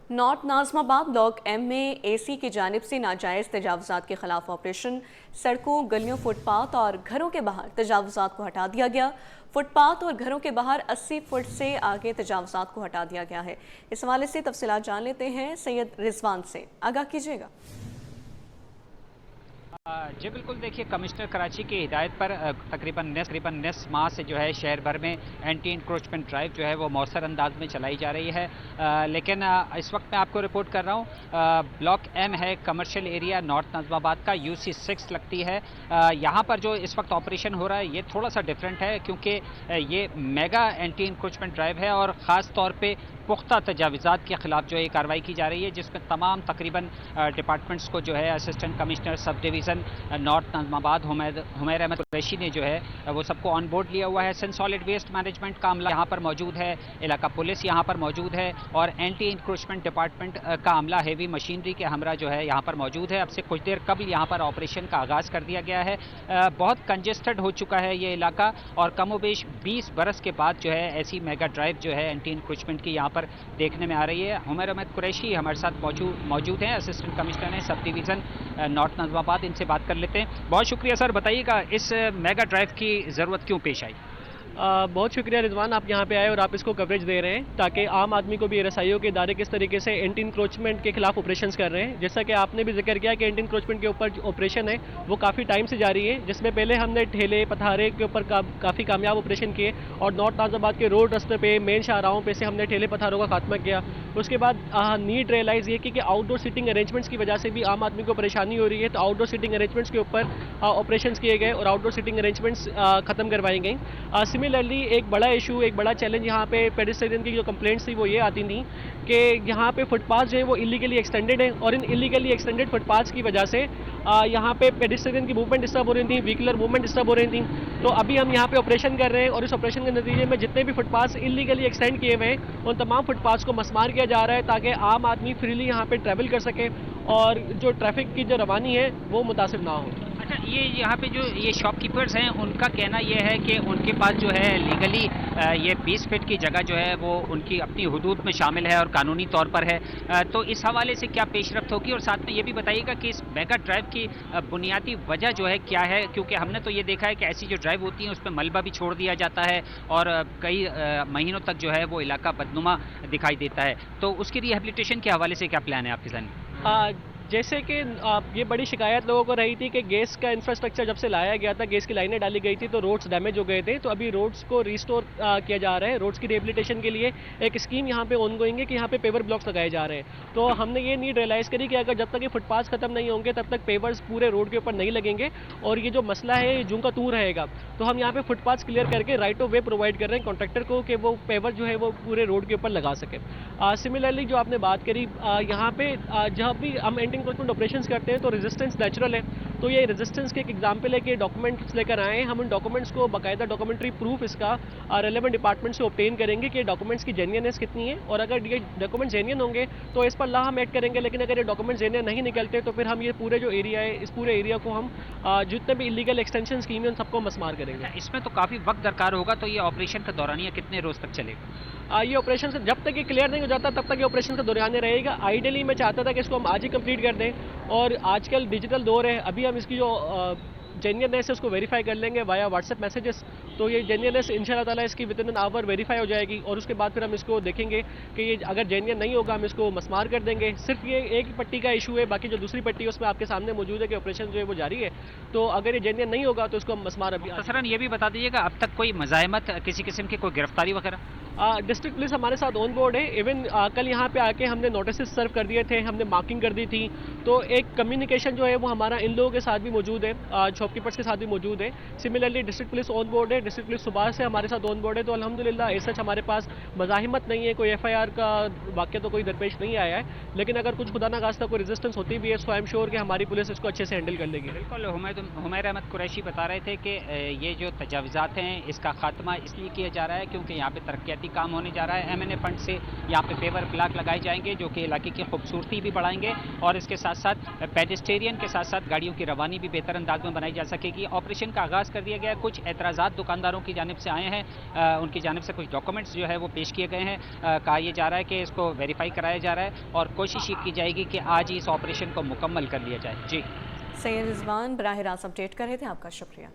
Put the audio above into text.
North Nazimabad block M में AC की जानिब से नाजायज़ तजावुज़ात के खिलाफ ऑपरेशन। सड़कों, गलियों, फुटपाथ और घरों के बाहर तजावुज़ात को हटा दिया गया। फुटपाथ और घरों के बाहर 80 फुट से आगे तजावुज़ात को हटा दिया गया है। इस हवाले से तफसीलात जान लेते हैं सैयद रिजवान से। आगाह कीजिएगा। जी बिल्कुल, देखिए कमिश्नर कराची की हिदायत पर तकरीबन 19 माह से जो है शहर भर में एंटी इंक्रोचमेंट ड्राइव जो है वो मौसर अंदाज में चलाई जा रही है। लेकिन इस वक्त मैं आपको रिपोर्ट कर रहा हूँ, ब्लॉक एम है, कमर्शियल एरिया नॉर्थ नाज़िमाबाद का, UC 6 लगती है। यहाँ पर जो इस वक्त ऑपरेशन हो रहा है ये थोड़ा सा डिफरेंट है, क्योंकि ये मेगा एंटी इंक्रोचमेंट ड्राइव है और ख़ास तौर पर पुख्ता तजावीज़ात के खिलाफ जो है कार्रवाई की जा रही है, जिसमें तमाम तकरीबन डिपार्टमेंट्स को जो है assistant commissioner sub division north Nazimabad Humair Ahmed Qureshi ने जो है वो सबको ऑन बोर्ड लिया हुआ है। सिंध सॉलिड वेस्ट मैनेजमेंट का अमला यहाँ पर मौजूद है, इलाका पुलिस यहाँ पर मौजूद है और एंटी इंक्रोचमेंट डिपार्टमेंट का अमला हेवी मशीनरी के हमरा जो है यहाँ पर मौजूद है। अब से कुछ देर कबल यहाँ पर ऑपरेशन का आगाज़ कर दिया गया है। बहुत कंजेस्टेड हो चुका है ये इलाका और कमोबेश 20 बरस के बाद जो है ऐसी मेगा ड्राइव जो है एंटी इंक्रोचमेंट की यहाँ पर देखने में आ रही है। हुमैर अहमद कुरैशी हमारे साथ मौजूद हैं, असिस्टेंट कमिश्नर हैं सब डिवीज़न नॉर्थ नाज़िमाबाद। इनसे बात कर लेते हैं। बहुत शुक्रिया सर, बताइएगा इस मेगा ड्राइव की ज़रूरत क्यों पेश आई? बहुत शुक्रिया रिजवान, आप यहाँ पे आए और आप इसको कवरेज दे रहे हैं ताकि आम आदमी को भी रसाइयों के इदारे किस तरीके से एंटी इंक्रोचमेंट के खिलाफ ऑपरेशंस कर रहे हैं। जैसा कि आपने भी जिक्र किया कि एंटी इंक्रोचमेंट के ऊपर जो ऑपरेशन है वो काफ़ी टाइम से जारी है, जिसमें पहले हमने ठेले पथारे के ऊपर काफ़ी कामयाब ऑपरेशन किए और नॉर्थ नाज़िमाबाद के रोड रास्ते पे मेन शाहराहों पे से हमने ठेले पथारों का खात्मा किया। उसके बाद नीड रियलाइज़ ये की कि आउटडोर सीटिंग अरेंजमेंट्स की वजह से भी आम आदमी को परेशानी हो रही है, तो आउटडोर सीटिंग अरेंजमेंट्स के ऊपर ऑपरेशन किए गए और आउटडोर सीटिंग अरेंजमेंट्स ख़त्म करवाई गई। सिमिलरली एक बड़ा इशू, एक बड़ा चैलेंज यहाँ पे पेडिस्ट्रियन की जो कंप्लेंट्स थी वो ये आती थी कि यहाँ पे फुटपाथ जो है वो इलीगली एक्सटेंडेड है और इन इलीगली एक्सटेंडेड फुटपाथ्स की वजह से यहाँ पे पेडिस्ट्रियन की मूवमेंट डिस्टर्ब हो रही थी, व्हीकलर मूवमेंट डिस्टर्ब हो रही थी। तो अभी हम यहाँ पे ऑपरेशन कर रहे हैं और इस ऑपरेशन के नतीजे में जितने भी फुटपाथ्स इलीगली एक्सटेंड किए हुए हैं उन तमाम फुटपाथ्स को मसमार किया जा रहा है ताकि आम आदमी फ्रीली यहाँ पे ट्रैवल कर सके और जो ट्रैफिक की जो रवानी है वो मुतासिर ना हो। अच्छा, ये यहाँ पे जो ये शॉपकीपर्स हैं उनका कहना ये है कि उनके पास जो है लीगली ये 20 फीट की जगह जो है वो उनकी अपनी हुदूद में शामिल है और कानूनी तौर पर है। तो इस हवाले से क्या पेशरफ्त होगी और साथ में ये भी बताइएगा कि इस मेगा ड्राइव की बुनियादी वजह जो है क्या है, क्योंकि हमने तो ये देखा है कि ऐसी जो ड्राइव होती है उसमें मलबा भी छोड़ दिया जाता है और कई महीनों तक जो है वो इलाका बदनुमा दिखाई देता है। तो उसकी रिहेबिलिटेशन के हवाले से क्या प्लान है आपके साथ? जैसे कि ये बड़ी शिकायत लोगों को रही थी कि गैस का इंफ्रास्ट्रक्चर जब से लाया गया था, गैस की लाइनें डाली गई थी तो रोड्स डैमेज हो गए थे, तो अभी रोड्स को रिस्टोर किया जा रहा है। रोड्स की रिहेबिलिटेशन के लिए एक स्कीम यहाँ पे ऑनगोइंग है कि यहाँ पे पेवर ब्लॉक्स लगाए जा रहे हैं। तो हमने ये नीड रियलाइज़ करी कि अगर जब तक ये फुटपाथ खत्म नहीं होंगे तब तक पेवर्स पूरे रोड के ऊपर नहीं लगेंगे और ये जो मसला है ये जूं का तू रहेगा। तो हम यहाँ पे फुटपाथ क्लियर करके राइट ऑफ वे प्रोवाइड कर रहे हैं कॉन्ट्रैक्टर को कि वो पेवर जो है वो पूरे रोड के ऊपर लगा सके। सिमिलरली जो आपने बात करी, यहाँ पे जहाँ भी हम एंटी इंक्रोचमेंट ऑपरेशन करते हैं तो रेजिस्टेंस नेचुरल है, तो ये रेजिस्टेंस के एक एग्जांपल है कि डॉक्यूमेंट्स लेकर आए हैं। हम उन डॉक्यूमेंट्स को बाकायदा डॉक्यूमेंट्री प्रूफ इसका रेलेवेंट डिपार्टमेंट से ऑब्टेन करेंगे कि डॉक्यूमेंट्स की जेन्युइननेस कितनी है और अगर ये डॉक्यूमेंट जेन्युइन होंगे तो इस पर ला हम ऐड करेंगे, लेकिन अगर ये डॉक्यूमेंट जेन्युइन नहीं निकलते तो फिर हम ये पूरे जो एरिया है इस पूरे एरिया को हम जितने भी इलीगल एक्सटेंशन स्कीम है उन सबको मसमार करेंगे। इसमें तो काफ़ी वक्त दरकार होगा, तो ये ऑपरेशन का दौरानिया कितने रोज तक चलेगा? ये ऑपरेशन से जब तक ये क्लियर नहीं हो जाता तब तक ये ऑपरेशन का दौरान रहेगा। आइडियली मैं चाहता था कि इसको हम आज ही कंप्लीट कर दें और आजकल डिजिटल दौर है, अभी हम इसकी जो जेन्युइननेस है उसको वेरीफाई कर लेंगे वाया व्हाट्सएप मैसेजेस, तो ये जेन्युइननेस इंशाल्लाह ताला इसकी with in an hour verify हो जाएगी और उसके बाद फिर हम इसको देखेंगे कि ये अगर जेन्युइन नहीं होगा हम इसको मसमार कर देंगे। सिर्फ ये एक ही पट्टी का इशू है, बाकी जो दूसरी पट्टी है उसमें आपके सामने मौजूद है कि ऑपरेशन जो है वो जारी है, तो अगर ये जेन्युइन नहीं होगा तो इसको हम मसमार अभी। सर ये भी बता दीजिएगा अब तक कोई मज़ाहमत किसी किस्म की कोई गिरफ्तारी वगैरह? डिस्ट्रिक्ट पुलिस हमारे साथ ऑन बोर्ड है। इवन कल यहाँ पे आके हमने नोटिस सर्व कर दिए थे, हमने मार्किंग कर दी थी, तो एक कम्युनिकेशन जो है वो हमारा इन लोगों के साथ भी मौजूद है, शॉपकीपर्स के साथ भी मौजूद है। Similarly district police on board है, डिस्ट्रिक्ट पुलिस सुबह से हमारे साथ ऑन बोर्ड है, तो अल्हम्दुलिल्लाह ऐसा हमारे पास मज़ाहिमत नहीं है, कोई FIR का वाक़या तो कोई दरपेश नहीं आया है, लेकिन अगर कुछ खुदा ना खास्ता कोई रेजिस्टेंस होती भी है तो आई एम श्योर कि हमारी पुलिस इसको अच्छे से हैंडल कर लेगी। बिल्कुल, हुमैर अहमद कुरैशी बता रहे थे कि ये जो तजावुज़ात हैं इसका खात्मा इसलिए किया जा रहा है क्योंकि यहाँ पे तरक्याती काम होने जा रहा है। MNA फंड से यहाँ पे पेवर ब्लॉक लगाए जाएंगे जो कि इलाके की खूबसूरती भी बढ़ाएंगे और इसके साथ साथ पेडेस्टेरियन के साथ साथ गाड़ियों की रवानी भी बेहतर अंदाज में बनाई जा सकेगी। ऑपरेशन का आगाज़ कर दिया गया, कुछ एतराज़ात दुकान दुकानदारों की जानिब से आए हैं, उनकी जानिब से कुछ डॉक्यूमेंट्स जो है वो पेश किए गए हैं। कहा यह जा रहा है कि इसको वेरीफाई कराया जा रहा है और कोशिश ये की जाएगी कि आज ही इस ऑपरेशन को मुकम्मल कर लिया जाए। जी सैयद रिजवान बराह रास्त अपडेट कर रहे थे, आपका शुक्रिया।